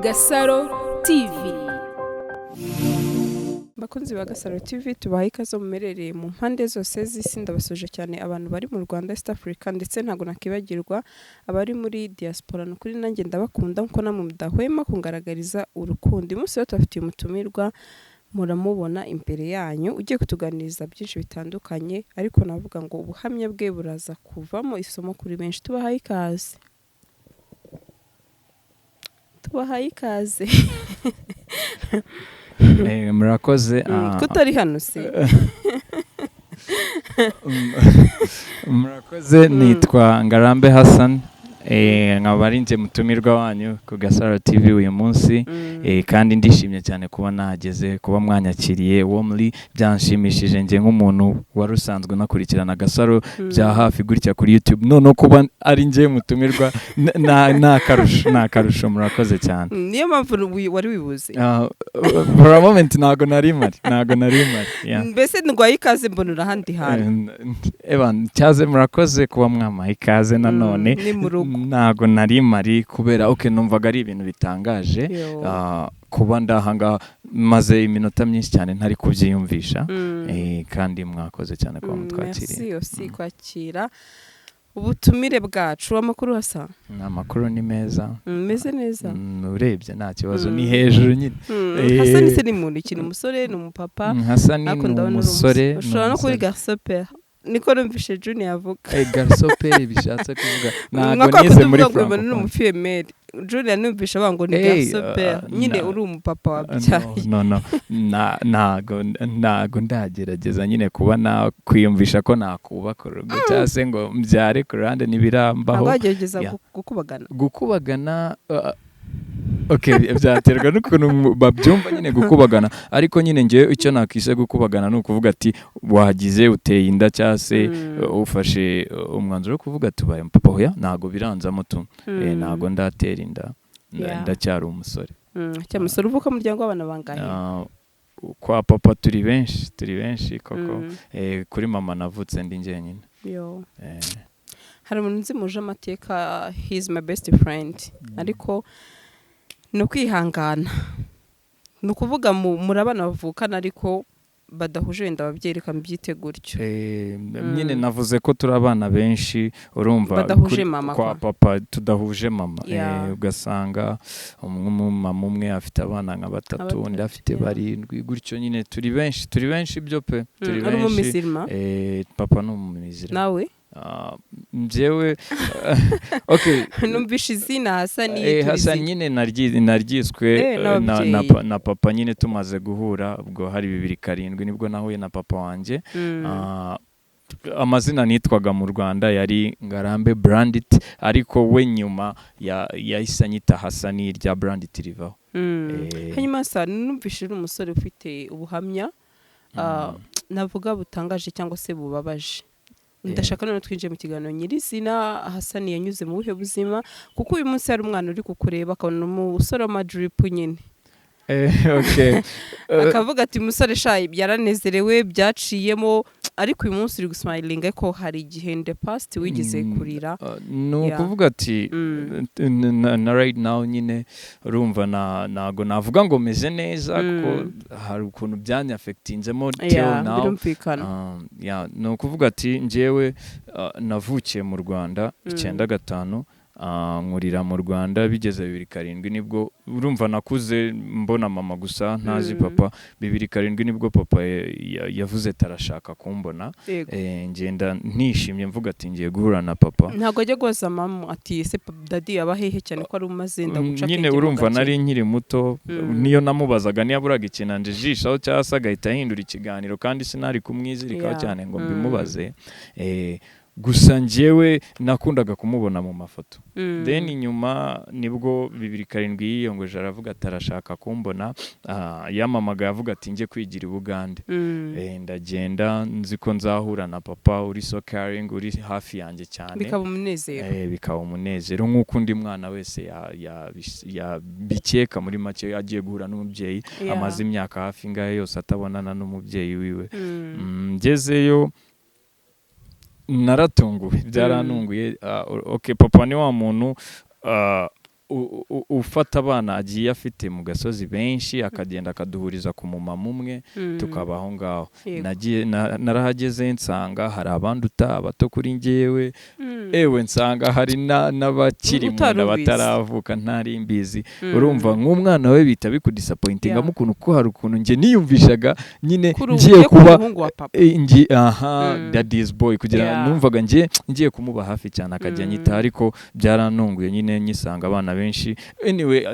Gasaro TV. Bakunzi ba Gasaro TV tubahaye ikaze mumerereye mu mpande zose z'isi, ndabasoje cyane abantu bari mu Rwanda, East Africa ndetse ntago nakibagirwa abari muri diaspora. Nukuri nanjye ndabakunda nkuko namwe mudahwema kungaragariza urukundo. Umunsi wose afite umutumirwa muramubona imbere yanyu ugiye kutuganiriza byinshi bitandukanye, ariko navuga ngo ubuhamya bwe buraza kuvamo isomo kuri benshi. Tubahaye ikaze. Tubahaye ikaze. Murakoze. Kutari hano se. Murakoze, nitwa Ngarambe Hassan. Nkaba ari nje mutumirwa wanyu ku Gasaro TV uyu munsi, kandi ndishimye cyane kuba nahageze, kuba mwanyakiriye warmly. Byanshimishije nje nk'umuntu wari usanzwe nakurikirana Gasaro bya hafi gutya kuri YouTube, none kuba ari nje mutumirwa na karusho. Murakoze cyane. Niyo mpamvu wari wibuze. For a moment ntago nari mari. Mbese ndwaye ikaze mbona urahandi hantu. Cyaze murakoze kuba mwamaye ikaze nanone. Ni mu rugo. Ntago nari mari kubera numvaga ari ibintu bitangaje kuba ndahanga maze iminota myinshi cyane ntari kubyiyumvisha, kandi mwakoze cyane kuba mutwakiriye. Merci kwakira ubutumire bwacu. Amakuru hasa? Amakuru ni meza. Meze neza. Urebye nta kibazo, ni hejuru nyine. Hassan se ni muntu ki? Ni umusore, ni umupapa? Hassan ni umusore. Ushobora no kuri garçon père. Niko numvishe Junior avuga. Garçon père bishatse kuvuga ntago nize muri France. Ni umufemeri. Junior numvishe bango ni garçon père. Nyine uri umupapa wabyaye. Ntago ndagerageza nyine kuba na kwiyumvisha ko nakubaka urugo cyangwa se ngo mbyare ku ruhande nibirambaho. Abagerageza gukubagana. Byaterwa n'ukuntu babyumva nyine gukubagana, ariko nyine ngewe icyo nakise gukubagana ni ukuvuga ati wagize uteye inda cyangwa se ufashe umwanzuro wo kuvuga tubaye papa. Hoya ntago biranzamo tu, ntago ndatera inda, ndacyari umusore. Cyamusore. Uvuka mu muryango w'abana bangahe? Kwa papa turi benshi koko. Kuri mama navutse ndi njyenyine. Hari umuntu nzi muje amateka, he is my best friend, ariko no kwihangana. No kuvuga muri abana bavukana ariko badahuje wenda ababyereka mbyite gutyo. Nyine navuze ko turi abana benshi, urumva kwa papa tudahuje mama. Ugasanga mama umwe afite abana nka batatu, undi afite barindwi, gutyo nyine turi benshi byo pe. Turi benshi. Papa ni umumizira. Nawe? Njyewe numvishe izina Hassan nyine naryiswe na papa nyine tumaze guhura, ubwo hari 2007 nibwo nahuye na papa wanjye. Amazina nitwaga mu Rwanda yari Ngarambe Brandit, ariko we nyuma yahise anyita Hassan rya Brandit rivaho. Hanyuma sa numvishe umusore ufite ubuhamya navuga butangaje cyangwa se bubabaje. Ndashaka none twinjiye mu kiganiro nyirizina. Hassan yanyuze mu buhe buzima, kuko uyu munsi hari umwana uri kukureba akabona umusore w'amadrip nyine. Akavuga ati umusore shayi byaranezerewe byaciyemo, ariko uyu munsi uri gusmilinga ko hari igihe in the past wigize kurira. No kuvuga ati na right now nyine urumva nago navuga ngo meze neza ko hari ukuntu byanya affectingemo till now. No kuvuga ati njyewe navukiye mu Rwanda 95, nkurira mu Rwanda bigeze 2007 nibwo urumva nakuze mbona mama gusa ntazi papa. 2007 nibwo papa yavuze tarashaka kumbona. Ngenda ntishimye mvuga ati ngiye guhura na papa. Ntago ajya goza mama ati se daddy abahehe cyane ko ari umazenda guca nyine urumva nari nkiri muto. Niyo namubazaga niyaburaga ikinanje jishaho cyasa gahita hindura ikiganiro, kandi sinari kumwizirikaho cyane ngo mbimubaze. Gusa njyewe nakundaga kumubona mu mafoto. Then inyuma nibwo 2007 yiyongoje aravuga atarashaka kumbona. Yamamaga yavuga ati nje kwigira i Bugande. Ndagenda nzi ko nzahura na papa uri so caring, uri hafi yanjye cyane. Bikaba umunezero nk'uko undi mwana wese bikeka muri make agiye guhura n'umubyeyi amaze imyaka hafi ngahe yose atabonana n'umubyeyi wiwe. Ngezeyo naratunguwe, byarantunguye. Papa ni wa muntu ufata abana agiye afite mu gasozi benshi akagenda akaduhuriza ku mumama umwe tukabaho ngaho. Narahageze nsanga hari abanduta abato kuri njyewe, ewe nsanga hari n'abakiri mu nda bataravuka ntari mbizi. Urumva nk'umwana we bita bikudisappointinga mu kuntu ko hari ukuntu nge niyumvishaga nyine ngiye kuba daddy's boy, kugira numvaga ngiye kumuba hafi cyane akajya nyita, ariko byarantunguye nyine nyisanga abana benshi. Anyway,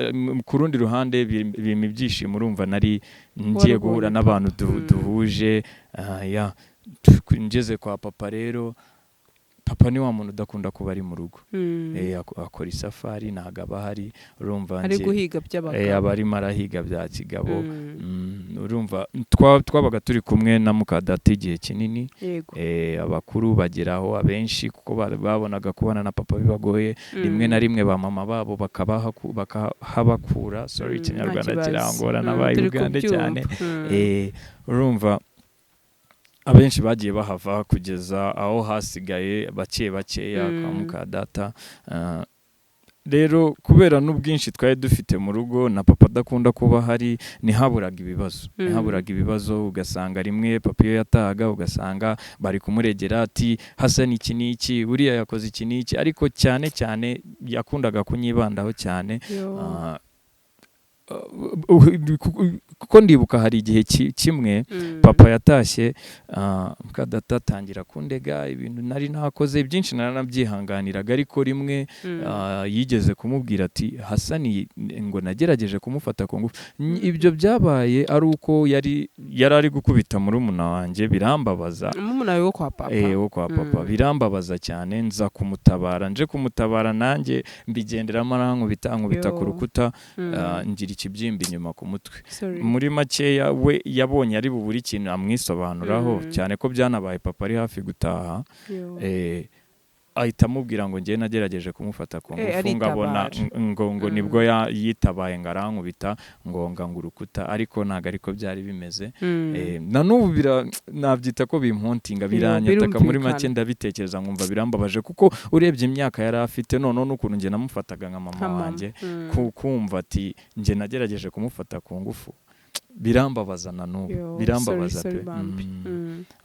ku rundi ruhande bima ibyishimo, urumva nari ngiye guhura n'abantu duhuje. Ngeze kwa papa rero, papa ni wa muntu udakunda kuba ari mu rugo, akora isafari ntago aba ahari, urumva ari guhiga by'abagabo, aba arimo arahiga bya kigabo. Urumva twabaga turi kumwe na mukadata igihe kinini, abakuru bageraho abenshi kuko babonaga kubana na papa bibagoye, rimwe na rimwe ba mama babo bakahabakura. Sorry, ikinyarwanda kirangora n'abaye Uganda cyane. Urumva abenshi bagiye bahava kugeza aho hasigaye bakeya kwa mukadata. Rero kubera n'ubwinshi twari dufite mu rugo na papa adakunda kuba hari, ntihaburaga ibibazo. Ugasanga rimwe papa iyo yatahaga ugasanga bari kumuregera ati Hassan iki n'iki, buriya yakoze iki n'iki, ariko cyane cyane yakundaga kunyibandaho cyane. Kuko ndibuka hari igihe kimwe papa yatashye, mukadata atangira kundega ibintu nari nakoze byinshi naranabyihanganiraga, ariko rimwe yigeze kumubwira ati Hassan ngo nagerageje kumufata ku ngufu. Ibyo byabaye ari uko yari ari gukubita murumuna wanjye, birambabaza. Murumuna wo kwa papa? Wo kwa papa, birambabaza cyane. Nje kumutabara nanjye mbigenderamo, arankubita ku rukuta, ngira ikibyimba inyuma ku mutwe. Muri makeya we yabonye ari buburi ikintu amwisobanuraho, cyane ko byanabaye papa ari hafi gutaha. Ahita amubwira ngo ngiye nagerageje kumufata ku ngufu, ngabona ngo nibwo yitabaye ngo arankubita ngo urukuta, ariko ntago ariko byari bimeze. Na n'ubu nabyita ko bimpontinga, biranyataka muri make, ndabitekereza nkumva birambabaje, kuko urebye imyaka yari afite none n'ukuntu nge namufataga nka mama wanjye, kumva ati nge nagerageje kumufata ku ngufu, birambabaza na n'ubu, birambabaza pe.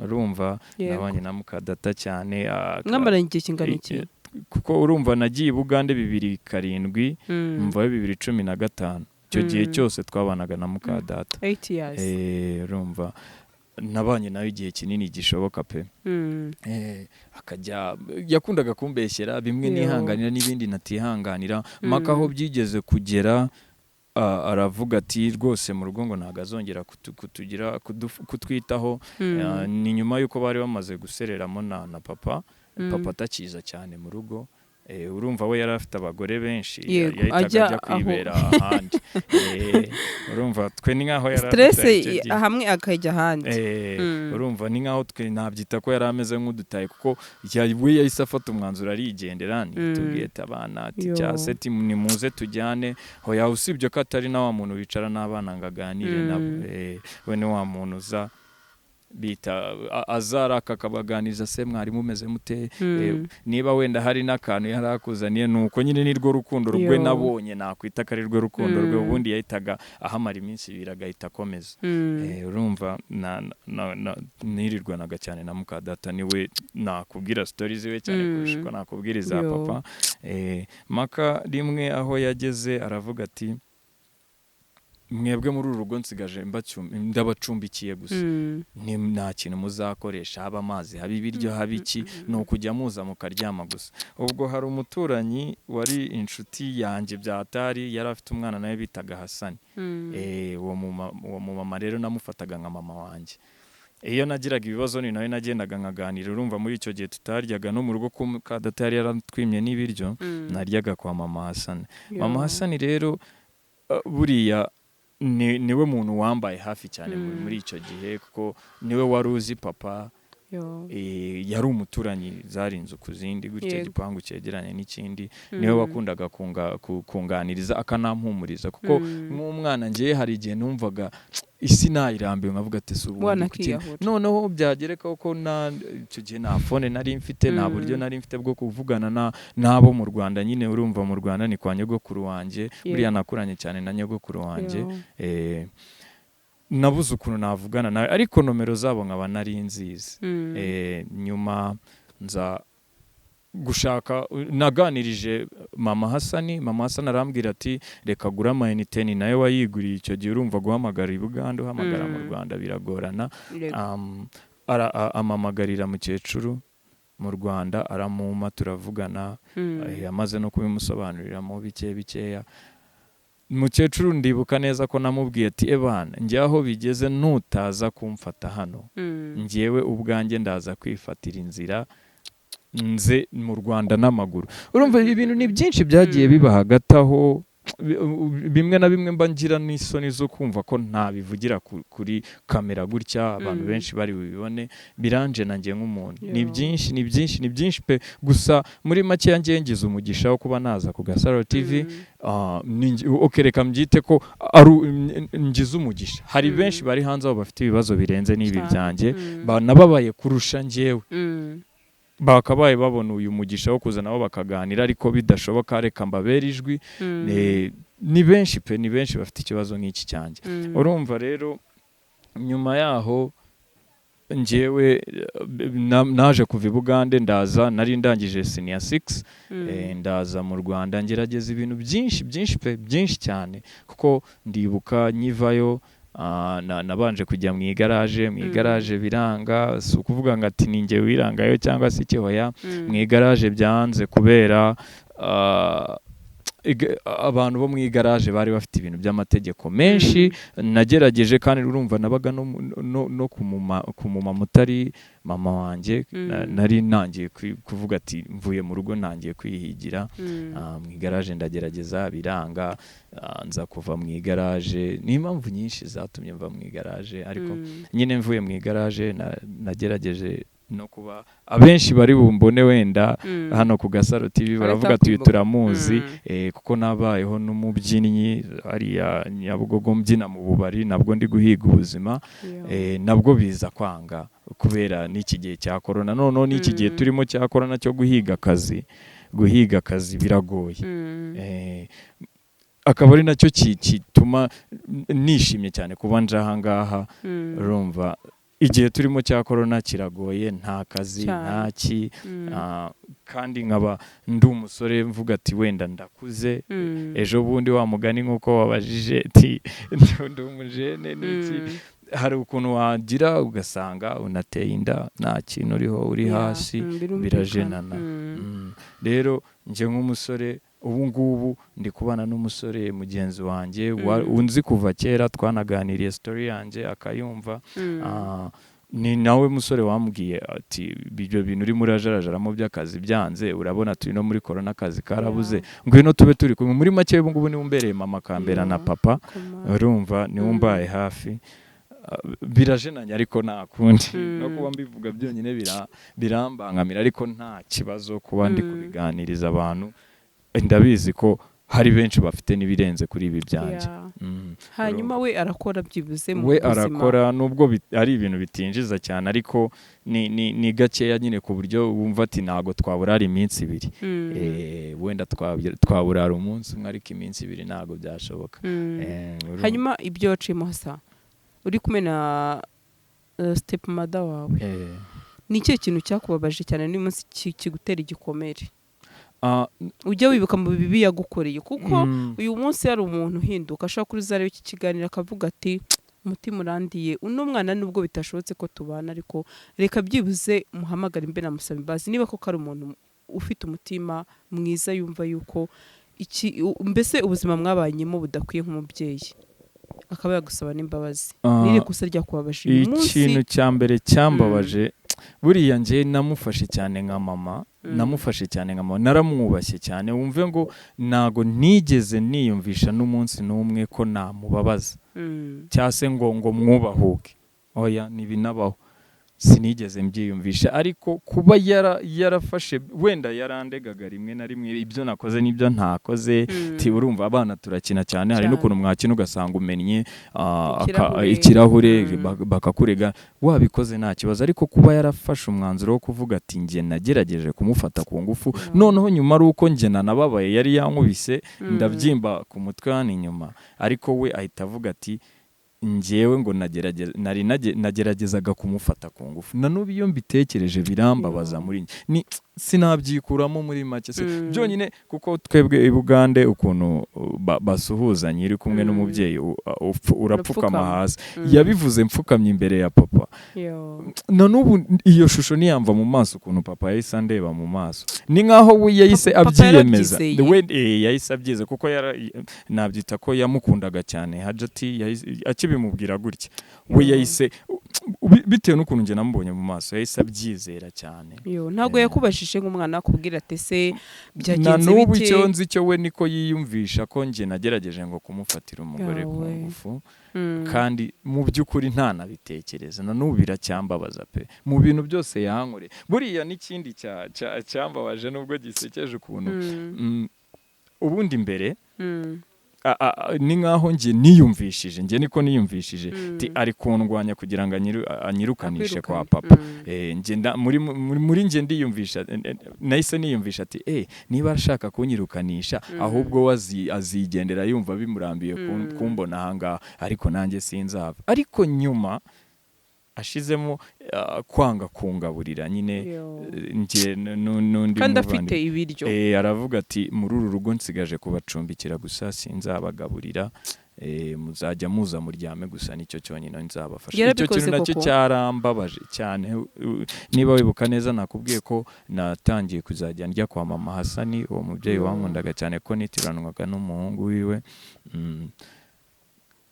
Urumva nabanye na mukadata cyane. Mwamara igihe kingana iki? Kuko urumva nagiye Bugande 2007, mvayo 2015. Icyo gihe cyose twabanaga na mukadata 8 years. Urumva nabanye nawe igihe kinini gishoboka pe. Akajya yakundaga kumbeshyera bimwe nihanganira n'ibindi natihanganira, maka aho byigeze kugera aravuga ati rwose mu rugo ngo ntago azongera kutwitaho. Ni nyuma yuko bari bamaze gusereramo na papa atakiza cyane mu rugo. Urumva we yari afite abagore benshi, yahitaga ajya kwibera ahandi. Urumva twe ni nkaho yari stress hamwe akajya ahandi. Urumva ni nkaho twe nabyita ko yari ameze nk'udutaye, kuko we yahise afata umwanzuro arigendera, tubwiye abana ati cyase ni muze tujyane. Hoya usibye ko atari na wa muntu wicara n'abana ngo aganire nabo, we ni wa muntu uza bita azaraka akabaganiza, se mwari mumeze mute, niba wenda hari n'akantu yarakuzaniye, nuko nyine nirwo rukundo rwe nabonye, nakwita ko ari rwo rukundo rwe. Ubundi yahitaga ahamara iminsi 2 agahita akomeza. Urumva nirirwanaga cyane na mukadata, niwe nakubwira stories we cyane kurusha uko nakubwira iza papa. Maka rimwe aho yageze aravuga ati mwebwe muri uru rugo nsigaje ndabacumbikiye gusa, nta kintu muzakoresha, haba amazi, haba ibiryo, haba iki, ni ukujya muza mukaryama gusa. Ubwo hari umuturanyi wari inshuti yanjye byatari, yari afite umwana nawe bitaga Hassan. Uwo mumama rero namufataga nka mama wanjye. Iyo nagiraga ibibazo ni nawe nagendaga nkaganira. Urumva muri icyo gihe tutaryaga no mu rugo, ko mukadata yari yaratwimye n'ibiryo, naryaga kwa mama Hassan. Mama Hassan rero buriya niwe muntu wambaye hafi cyane muri icyo gihe, kuko niwe wari uzi papa, yari umuturanyi zari inzu ku zindi gutya gipangu cyegeranye n'ikindi niwe wakundaga kunganiriza akanampumuriza kuko nk'umwana ngiye hari igihe numvaga isi nayirambiwe nkavuga ati noneho byagereka ko icyo gihe nta phone nari mfite nta buryo nari mfite bwo kuvugana n'abo mu Rwanda nyine urumva mu Rwanda ni kwa nyogokuru wanjye buriya nakuranye cyane na nyogokuru wanjye nabuze ukuntu navugana nawe ariko nomero zabo nkaba nari nziza nyuma nza gushaka naganirije mama Hasani arambwira ati reka gura amayinite ni nawe wayiguriye icyo gihe urumva guhamagara i Buganda uhamagara mu Rwanda biragorana amamagarira mukecuru mu Rwanda aramuma turavugana yamaze no kubimusobanurira mu bikeya mukecuru ndibuka neza ko namubwiye ati ebana njye aho bigeze nutaza kumfata hano njyewe ubwanjye ndaza kwifatira inzira nze mu Rwanda n'amaguru urumva ibintu ni byinshi byagiye biba hagati aho bimwe na bimwe mba ngira n'isoni zo kumva ko ntabivugira kuri kamera gutya abantu benshi bari bibone biranje nanjye nk'umuntu ni byinshi pe gusa muri make yanjye ngize umugisha wo kuba naza ku Gasaro TV okereka mbyite ko ngize umugisha hari benshi bari hanze aho bafite ibibazo birenze n'ibi byanjye banababaye kurusha njyewe bakabaye babona uyu mugisha wo kuza nabo bakaganira ariko bidashoboka reka mbabere ijwi ni benshi pe ni benshi bafite ikibazo nk'iki cyanjye urumva rero nyuma yaho njyewe naje kuva i Bugande ndaza nari ndangije senior 6 ndaza mu Rwanda ngerageza ibintu byinshi pe byinshi cyane kuko ndibuka nyivayo nabanje kujya mu igaraje biranga si ukuvuga ngo ati ninjye wirangayo cyangwa se ikihoya mu igaraje byanze kubera abantu bo mu igaraje bari bafite ibintu by'amategeko menshi nagerageje kandi urumva nabaga no kumuma mutari mama wanjye nari nangiye kuvuga ati mvuye mu rugo nangiye kwihigira mu igaraje ndagerageza biranga nza kuva mu igaraje n'impamvu nyinshi zatumye mva mu igaraje ariko nyine mvuye mu igaraje nagerageje no kuba abenshi bari bumbone wenda hano ku Gasaro TV baravuga ati turamuzi kuko nabayeho n'umubyinnyi hariya Nyabugogo mbyina mu bubari nabwo ndi guhiga ubuzima nabwo biza kwanga kubera n'iki gihe cya corona none n'iki gihe turimo cya corona cyo guhiga akazi biragoye akaba ari nacyo kituma nishimye cyane kuba nje aha ngaha urumva igihe turimo cya corona kiragoye nta kazi ntaki kandi nkaba ndi umusore mvuga ati wenda ndakuze ejo bundi wa mugani nk'uko wabajije ati ndi umujene n'iki hari ukuntu wagira ugasanga unateye inda nta kintu uriho uri hasi birajenana rero njye nk'umusore ubu ngubu ndi kubana n'umusore mugenzi wanjye unzi kuva kera twanaganiriye story yanjye akayumva ni nawe musore wambwiye ati ibyo bintu uri muri ajarajaramo by'akazi byanze urabona turi no muri corona akazi karabuze ngwino tube turi kumwe muri make ubu ngubu ni umbereye mama kambera na papa urumva ni umbaye hafi birajenanye ariko nta kundi no kuba mbivuga byonyine birambangamira ariko nta kibazo kuba ndi kubiganiriza abantu ndabizi ko hari benshi bafite nibirenze kuri ibi byanjye hanyuma we arakora byibuze mu buzima arakora nubwo ari ibintu bitinjiza cyane ariko ni gakeya nyine ku buryo wumva ati ntago twaburara iminsi ibiri wenda twaburara umunsi umwe ariko iminsi ibiri ntago byashoboka hanyuma ibyo waciyemo hasa uri kumwe na step mother wawe ni ikihe kintu cyakubabaje cyane n'uyu munsi kigutera igikomere ujya wibuka mu bibi yagukoreye kuko uyu munsi hari umuntu uhinduka ashaka kuri zare iki kiganiro akavuga ati umutima urandiye uno mwana nubwo bitashobotse ko tubana ariko reka byibuze muhamagara imbere namusaba imbazi niba koko ari umuntu ufite umutima mwiza yumva yuko mbese ubuzima mwabanyemo budakwiye nk'umubyeyi akaba yagusaba n'imbabazi nire gusa rya kubabaje uyu munsi ikintu cya mbere cyambabaje buriya nje namufashe cyane nka mama naramwubashye cyane wumve ngo nago nigeze niyumvisha n'umunsi n'umwe ko namubabaza cyase ngo mwubahuke oya nibinabaho sinigeze mbyiyumvisha ariko kuba yarafashe wenda yarandegaga rimwe na rimwe ibyo nakoze n'ibyo ntakoze ti urumva abana turakina cyane hari n'ukuntu mwakina ugasanga umennye ikirahure bakakurega wabikoze nta kibazo ariko kuba yarafashe umwanzuro wo kuvuga ati nge nagerageje kumufata ku ngufu noneho nyuma ari uko nge nanababaye yari yankubise ndabyimba ku mutwe hano inyuma ariko we ahita avuga ati njyewe ngo nageragezaga kumufata ku ngufu na n'ubu iyo mbitekereje birambabaza muri ni sinabyikuramo muri make byonyine kuko twebwe i Bugande ukuntu basuhuzanye iri kumwe n'umubyeyi urapfukama hasi yabivuze mfukamye imbere ya papa na n'ubu iyo shusho niyamva mu maso ukuntu papa yahise andeba mu maso ni nkaho we yahise abyiyemeza yahise abyize kuko nabyita ko yamukundaga cyane hajati akibimubwira gutya we yahise bitewe n'ukuntu nge namubonye mu maso yahise abyizera cyane ntabwo yakubashije nk'umwana akubwira ati se byagenze bite na n'ubu icyo nzi cyo we niko yiyumvisha ko nge nagerageje ngo kumufatira umugore ku ngufu kandi mu by'ukuri ntanabitekereza na n'ubu biracyambabaza pe mu bintu byose yankore buriya n'ikindi cyambabaje nubwo gisekeje ukuntu ubundi mbere ni nkaho nge niyumvishije nge niko niyumvishije ari kundwanya kugira ngo anyirukanishe kwa papa muri nge ndiyumvisha nahise niyumvisha ati niba ashaka kunyirukanisha ahubwo azigendera yumva bimurambiye kumbona ahangaha ariko nanjye sinzaba ariko nyuma ashizemo kwanga kungaburira nyine nge n'undi kandi afite ibiryo aravuga ati muri uru rugo nsigaje kubacumbikira gusa sinzabagaburira muzajya muza muryame gusa nicyo cyonyine nzabafasha icyo kintu nacyo cyarambabaje cyane niba wibuka neza nakubwiye ko natangiye kuzajya ndya kwa mama Hasani uwo mubyeyi wankundaga cyane ko nitiranwaga n'umuhungu wiwe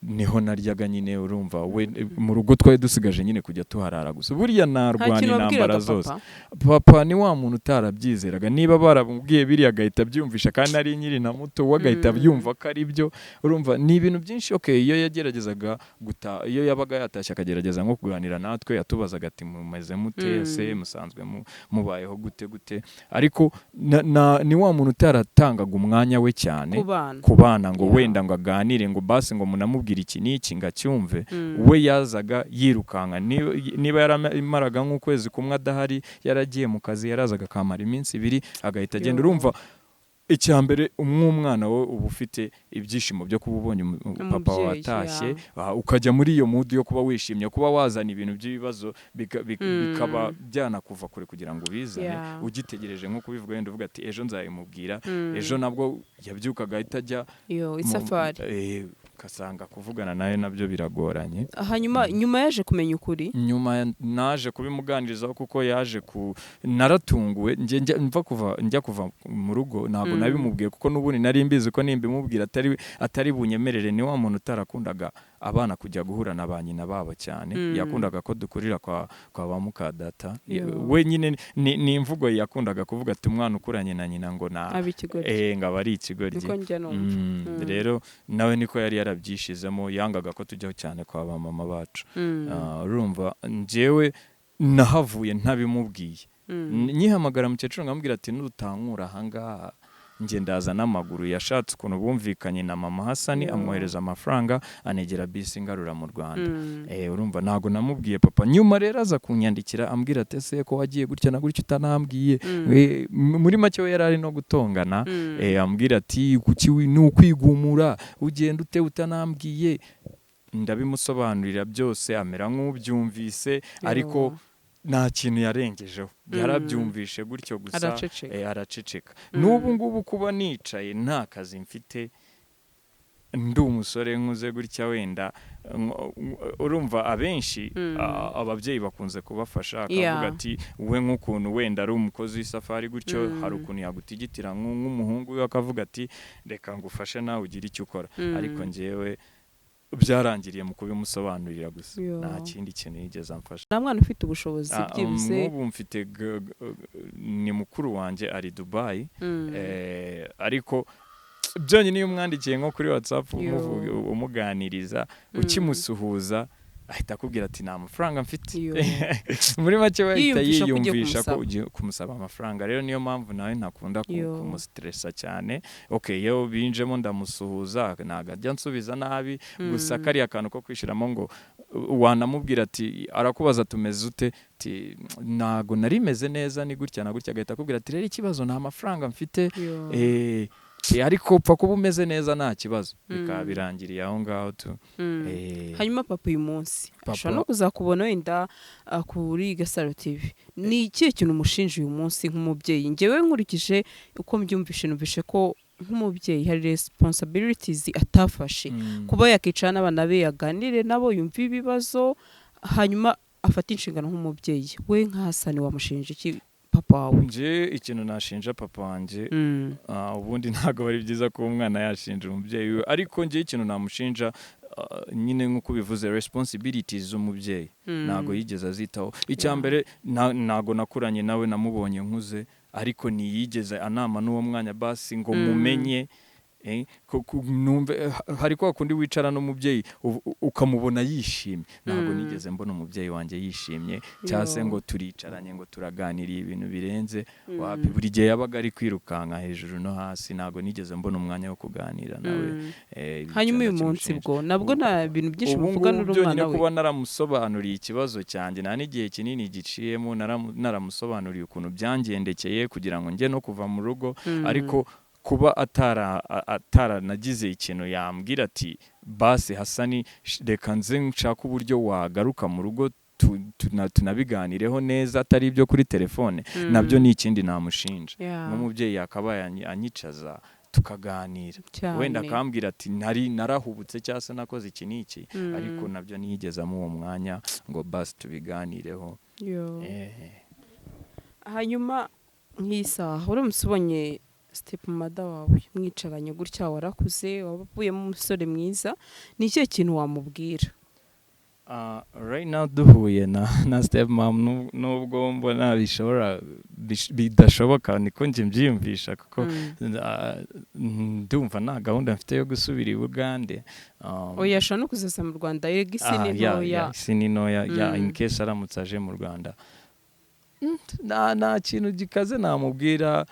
niho naryaga nyine urumva we mu rugo twari dusigaje nyine kujya tuharara gusa buriya narwana intambara zose papa ni wa muntu utarabyizeraga niba baramubwiye biriya agahita byumvisha kandi ari nyiri na muto we agahita byumva ko ari byo urumva ni ibintu byinshi iyo yageragezaga iyo yabaga yatashye akagerageza nko kuganira natwe yatubazaga ati mumeze mute se musanzwe mubayeho gute ariko ni wa muntu utaratangaga umwanya we cyane ku bana ngo wenda ngo aganire ngo basi ngo munamubwire iki n'iki ngacyumve we yazaga yirukanka niba yaramaraga nk'ukwezi kumwe adahari yaragiye mu kazi yarazaga akamara iminsi 2 agahita agenda urumva icyambere umwana we uba ufite ibyishimo byo kuba ubonye papa watashye ukajya muri iyo mood yo kuba wishimye kuba wazana ibintu by'ibibazo bikaba byanakuva kure kugira ngo ubizane ugitegereje nko kubivuga wenda uvuga ati ejo nzayimubwira ejo nabwo yabyukaga ahita ajya isafari kasanga kuvugana nawe nabyo biragoranye hanyuma nyuma yaje kumenya ukuri nyuma naje kubimuganirizaho kuko yaje naratunguwe njya kuva mu rugo ntabwo nabimubwiye kuko n'ubundi nari mbizi ko nimbimubwira atari bunyemerere ni wa muntu utarakundaga abana kujya guhura na ba nyina babo cyane yakundaga ko dukurira kwa ba muka data we nyine ni imvugo yakundaga kuvuga ati umwana ukuranye na nyina ngo ngaba ari ikigoryi rero nawe niko yari yarabyishizemo yangaga ko tujyaho cyane kwa ba mama bacu urumva njyewe nahavuye ntabimubwiye nyihamagara mukecuru ngamubwira ati nutankura ahangaha nge ndaza n'amaguru yashatse ukuntu bumvikanye na mama Hasani amwohereza amafaranga anegera bisi ngarura mu Rwanda urumva ntago namubwiye papa nyuma rero aza kunyandikira ambwira ati ese ko wagiye gutya na gutya utanambwiye muri make we yarari no gutongana ambwira ati kuki ni ukwigumura ugenda ute utanambwiye ndabimusobanurira byose amera nk'ubyumvise ariko nta kintu yarengejeho yarabyumvishe gutyo gusa araceceka n'ubu ngubu kuba nicaye nta kazi mfite ndi umusore nkuze gutya wenda urumva abenshi ababyeyi bakunze kubafasha akavuga ati we nk'ukuntu wenda ari umukozi w'isafari gutyo hari ukuntu yagutigitira nk'umuhungu we akavuga ati reka ngufashe nawe ugire icyo ukora ariko njyewe byarangiriye mu kubimusobanurira gusa nta kindi kintu yigeze amfasha nta mwana ufite ubushobozi byibuze n'ubu mfite ni mukuru wanjye ari Dubai ariko byonyine iyo umwandikiye nko kuri WhatsApp umuganiriza ukimusuhuza ahita akubwira ati nta mafaranga mfite muri make we ahita yiyumvisha ko ugiye kumusaba amafaranga. Rero niyo mpamvu nawe ntakunda kumustressa cyane. Okay, yewe binjemo ndamusuhuza ntago ajya nsubiza nabi, gusa kari akantu ko kwishiramo ngo wanamubwira ati arakubaza tumeze ute, ati ntago nari meze neza ni gutya na gutya, agahita akubwira ati rero ikibazo nta mafaranga mfite, ariko upfa kuba umeze neza nta kibazo, bikaba birangiriye aho ngaho tu. Hanyuma papa uyu munsi ashobora no kuzakubona wenda kuri Gasaro TV, ni ikihe kintu umushinja uyu munsi nk'umubyeyi? Njyewe nkurikije uko mbyumvishe numvishe ko nk'umubyeyi hari responsibilities atafashe, kuba yakicara n'abana be yaganire nabo yumva ibibazo hanyuma afata inshingano nk'umubyeyi. We nka Hasani wamushinja iki papa wawe? Nje ikintu nashinja papa wanje, ubundi ntago bari byiza ko umwana yashinja umubyeyi we, ariko nje ikintu namushinja nyine nkuko bivuze responsibilities z'umubyeyi ntago yigeze azitaho. Icyambere ntago nakuranye nawe, namubonye nkuze, ariko niyigeze anama n'uwo mwanya basi ngo mumenye. Hari kwa kundi wicara n'umubyeyi ukamubona yishimye. Ntabwo nigeze mbona umubyeyi wanjye yishimye cyase ngo turicaranye ngo turaganiriye ibintu birenze. Buri gihe yabaga ari kwirukanka hejuru no hasi, ntabwo nigeze mbona umwanya wo kuganira nawe. Hanyuma uyu munsi bwo nabwo nta bintu byinshi muvuga n'umwana we. Kuba naramusobanuriye ikibazo cyanjye, nta n'igihe kinini giciyemo, naramusobanuriye ukuntu byangendekeye kugira ngo njye no kuva mu rugo, ariko kuba ataranagize ikintu yambwira ati basi Hasani reka nze nshaka uburyo wagaruka mu rugo tunabiganireho neza, atari ibyo kuri telefone, nabyo ni ikindi namushinja. Nk'umubyeyi yakabaye anyicaza tukaganira, wenda akambwira ati narahubutse cyangwa se nakoze iki n'iki, ariko nabyo niyigezamo uwo mwanya ngo basi tubiganireho. Hanyuma nk'isaha uramutse ubonye step mother wawe mwicaranye gutya, warakuze, wabavuyemo umusore mwiza, ni ikihe kintu wamubwira? Right now duhuye na step mom, nubwo mbona bidashoboka niko nje mbyiyumvisha, kuko ndumva nta gahunda mfite yo gusubira i Bugande. Oya ashobora no kuzaza mu Rwanda, isi ni ntoya in case aramutse aje mu Rwanda. Nta kintu gikaze namubwira.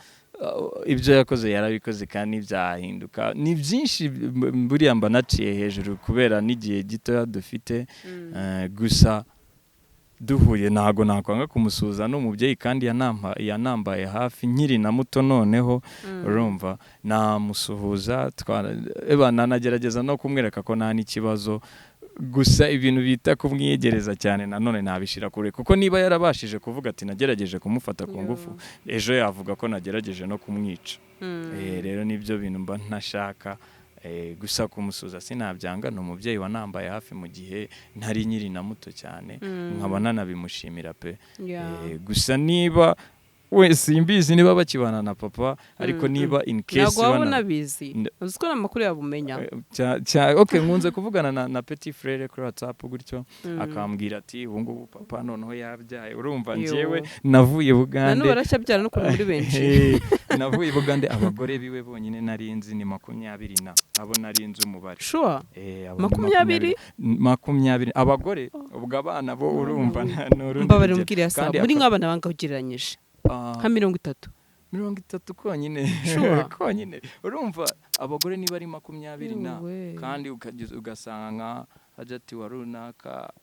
Ibyo yakoze yarabikoze kandi byahinduka. Ni byinshi buriya mba naciye hejuru kubera n'igihe gito dufite, gusa duhuye ntago nakwanga kumusuza n'umubyeyi kandi yanambaye hafi nkiri na muto. Noneho urumva namusuhuza, nanagerageza no kumwereka ko nta n'ikibazo, gusa ibintu bita kumwiyegereza cyane nanone nabishira kure, kuko niba yarabashije kuvuga ati nagerageje kumufata ku ngufu, ejo yavuga ko nagerageje no kumwica. Rero nibyo bintu mba ntashaka. Gusa kumusuza sinabyanga, ni umubyeyi wanambaye hafi mu gihe ntari nyiri na muto cyane, nkaba nanabimushimira pe. Gusa niba wese imbizi niba bakibana na papa, ariko niba in case nabizi uziko namakuru yabumenya. Okay, nkunze kuvugana na petit frère kuri WhatsApp gutyo, akambwira ati ubu ngubu papa noneho yabyaye. Urumva njyewe navuye Bugande, nanu baracyabyara no kuri muri benshi. Navuye Bugande, abagore biwe bonyine narinzi ni 20 abo narinzi umubare. Sure 20 abagore, ubwo abana bo urumva n'urundi. Mbabare mubwiriye asaba muri nk'abana bangagiranyije nka 30 konyine. Konyine urumva abagore niba ari 20 kandi ugasanga nka hagati wa runaka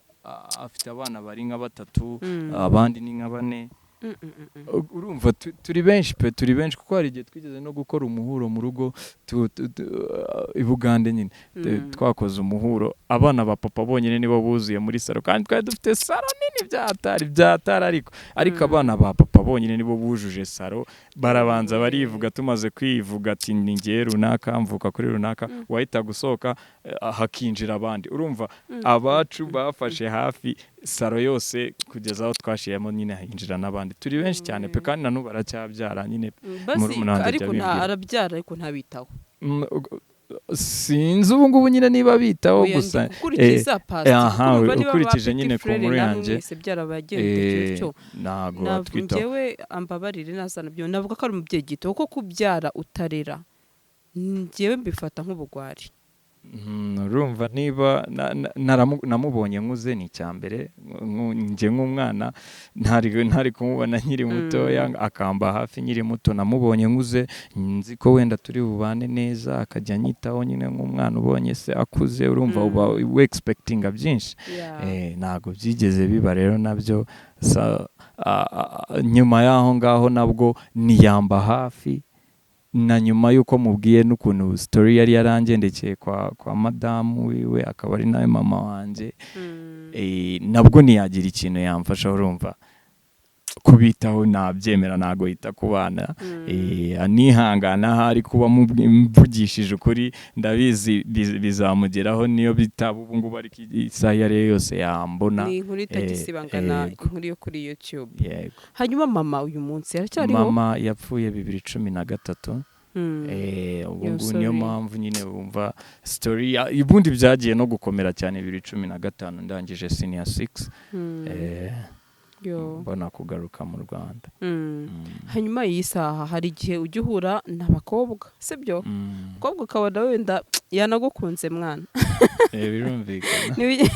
afite abana bari nka 3, abandi ni nka 4. Urumva turi benshi pe, turi benshi, kuko hari igihe twigeze no gukora umuhuro mu rugo i Bugande nyine. Twakoze umuhuro, abana ba papa bonyine nibo buzuye muri saro, kandi twari dufite saro nini byatari, ariko abana ba papa bonyine nibo bujuje saro. Barabanza barivuga, tumaze kwivuga ati ni ngiye runaka, mvuka kuri runaka, wahita gusohoka hakinjira abandi. Urumva abacu bafashe hafi saro yose kugeza aho twashiyemo nyine hinjira n'abandi. Turi benshi cyane pe, kandi nanubu baracyabyara nyine. Ariko arabyara ariko ntabitaho. Sinzi ubu ngubu nyine niba bitaho, gusa ukurikije nyine ku nkuru yanjye ntago twitaho. Njyewe ambabarire nazana byo navuga ko ari umubyeyi gito, kuko kubyara utarera njyewe mbifata nk'ubugwari. urumva niba namubonye nkuze ni icyambere nje nk'umwana ntari kumubona nkiri mutoya akamba hafi nkiri muto, namubonye nkuze nzi ko wenda turi bubane neza akajya anyitaho nyine nk'umwana ubonye se akuze, urumva uba we expectinga byinshi. Ntago byigeze biba rero nabyo. Nyuma y'aho ngaho nabwo niyamba hafi, na nyuma yuko mubwiye n'ukuntu story yari yarangendekeye kwa madamu wiwe akaba ari nawe mama wanje, nabwo niyagira ikintu yamfasha, urumva kubitaho nabyemera, ntago yita ku bana, anihangana hari kuba mvugishije ukuri ndabizi bizamugeraho, niyo bitaba ubu ngubu ariko isaha iyo ariyo yose yambona. Ni inkuru itagisibangana, inkuru yo kuri YouTube. Hanyuma mama uyu munsi aracyariho? Mama yapfuye 2013. Ubu niyo mpamvu nyine wumva story ubundi byagiye no gukomera cyane 2015 ndangije senior 6. Mbona kugaruka mu Rwanda. Hanyuma iyi saha hari igihe ujya uhura n'abakobwa, sibyo? Umukobwa ukabona wenda yanagukunze mwana. Birumvikana.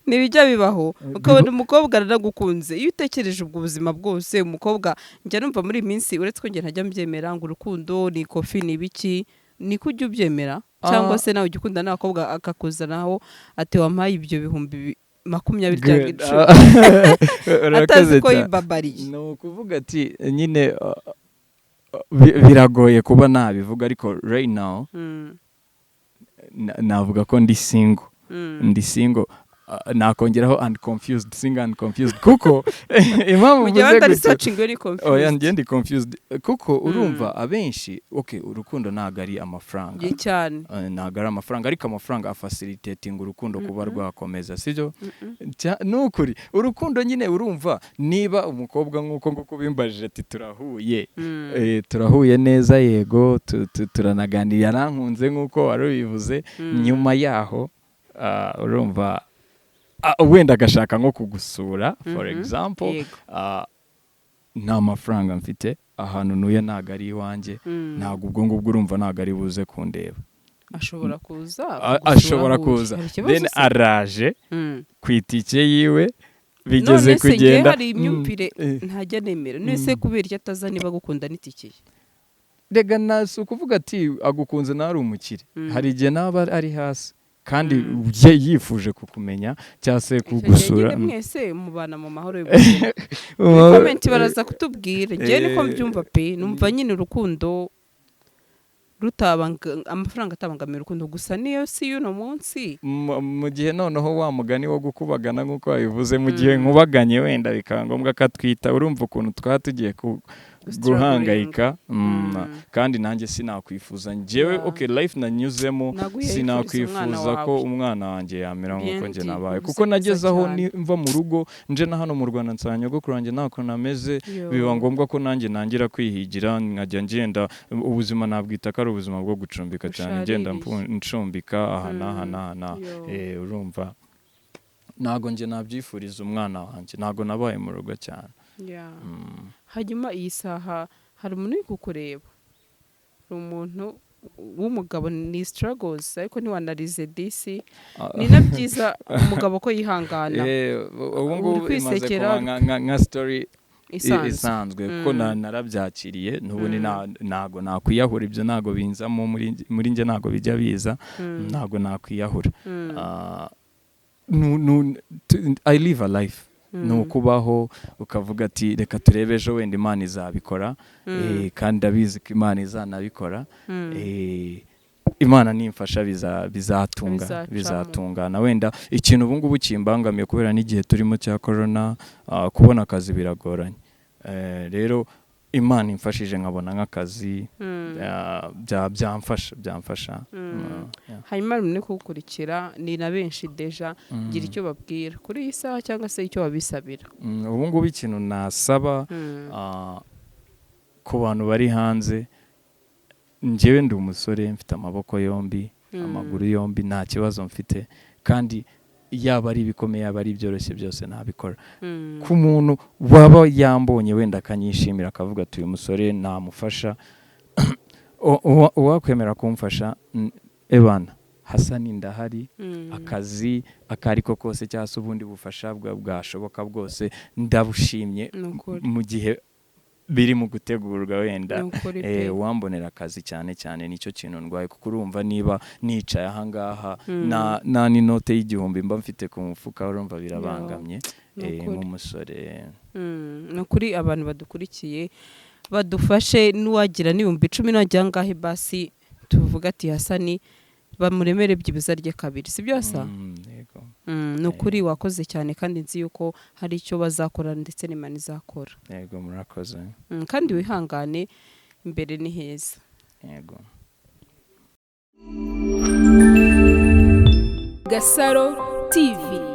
Nibijya bibaho ukabona umukobwa aranagukunze. Iyo utekereje ubwo buzima bwose umukobwa, njya numva muri minsi uretse ko njye ntajya mbyemera ngo urukundo ni kofi ni biki, niko ujya ubyemera cyangwa se nawe ujya ukunda n'abakobwa akakuzanaho ati wampaye ibyo 20 cyangwa 10 atazi ko yibabariye. No kuvuga ati nyine biragoye kuba nabivuga, ariko right now navuga ko ndi single. Nakongeraho and confused, single and confused kuko impamvu mvuze ndi confused kuko urumva abenshi urukundo ntago ari amafaranga cyane, ntago ari amafaranga, ariko amafaranga afacilitating urukundo kuba rwakomeza, sibyo? Nukuri urukundo nyine urumva niba umukobwa nkuko kubimbajije ati turahuye neza, yego turanaganira, yarankunze nkuko wari ubivuze, nyuma yaho urumva wenda agashaka nko kugusura for example, nta mafaranga mfite, ahantu nuye ntago ari iwanjye, ntago ubwo ngubwo urumva ntago ari buze kundeba. ashobora kuza then araje ku itike yiwe bigeze kugenda. None hari imyumvire ntajya nemera, nese kubera icyo ataza niba gukunda n'itike ye. Rega nasu ukuvuga ati agukunze na ari umukire, hari igihe naba ari hasi kandi yifuje kukumenya cyase kugusura. Mwese mubana mu mahoro y'ubuzima. Comment baraza kutubwira, ngiye niko mbyumva pe, numva nyine urukundo rutabanga amafaranga atabangamira urukundo gusa, niyo si yuno munsi mu gihe noneho wa mugani wo gukubagana nkuko wabivuze, mu gihe nkubaganye wenda bikaba ngombwa katwita, urumva ukuntu twatugiye guhangayika, kandi nanjye sinakwifuza njyewe life nanyuzemo, sinakwifuza ko umwana wanjye yamera nkuko nje nabaye, kuko nagezaho mva mu rugo nje na hano mu Rwanda nsanya go kuranje nako nameze, biba ngombwa ko nanjye nangira kwihigira, nkajya ngenda ubuzima nabwita ko ari ubuzima bwo gucumbika cyane, ngenda ncumbika aha urumva nago nje nabyifuriza umwana wanjye, nago nabaye mu rugo cyane. Hanyuma iyi saha hari umuntu uri kukureba, umuntu w'umugabo ni struggles, ariko ni wanarize disi, ni nabyiza umugabo ko yihangana. Ubu ngubu imaze kuba nka story isanzwe kuko narabyakiriye, n'ubundi nago nakwiyahura, ibyo nago binzamo muri nje nago bijya biza, nago nakwiyahura. I live a life, nukubaho ukavuga ati reka turebe ejo wenda Imana izabikora, kandi ndabizi ko Imana izanabikora. Imana nimfasha bizatungana. Wenda ikintu ubu ngubu kimbangamiye kubera n'igihe turimo cya corona, kubona akazi biragoranye, rero Imana imfashije nkabona nk'akazi byamfasha. Hanyuma rumwe kugukurikira ni na benshi deja, gira icyo babwira kuri iyi saha cyangwa se icyo babisabira. Ubu ngubu ikintu nasaba ku bantu bari hanze, njyewe ndi umusore mfite amaboko yombi, amaguru yombi, nta kibazo mfite, kandi yaba ari ibikomeye yaba ari byoroshye byose nabikora. Ku muntu waba yambonye wenda akanyishimira akavuga ati uyu musore namufasha, uwakwemera kumfasha, ABANA Hasani ndahari akazi akariko kose cyangwa se ubundi bufasha bwashoboka bwose ndabushimye mu gihe biri mu gutegurwa wenda wambonera akazi cyane cyane nicyo kintu ndwaye kuko urumva niba nicaye aha ngaha na n'inote y'igihumbi mba mfite ku mufuka urumva birabangamye nk'umusore no kuri abantu badukurikiye badufashe n'uwagira n'ibihumbi 10 najya ngahe basi tuvuga ati Hasani bamuremere byibuza rye kabiri si byose yego no kuri wakoze cyane kandi nzi yuko hari icyo bazakora ndetse n'Imana izakora yego murakoze kandi wihangane imbere ni heza yego Gasaro TV.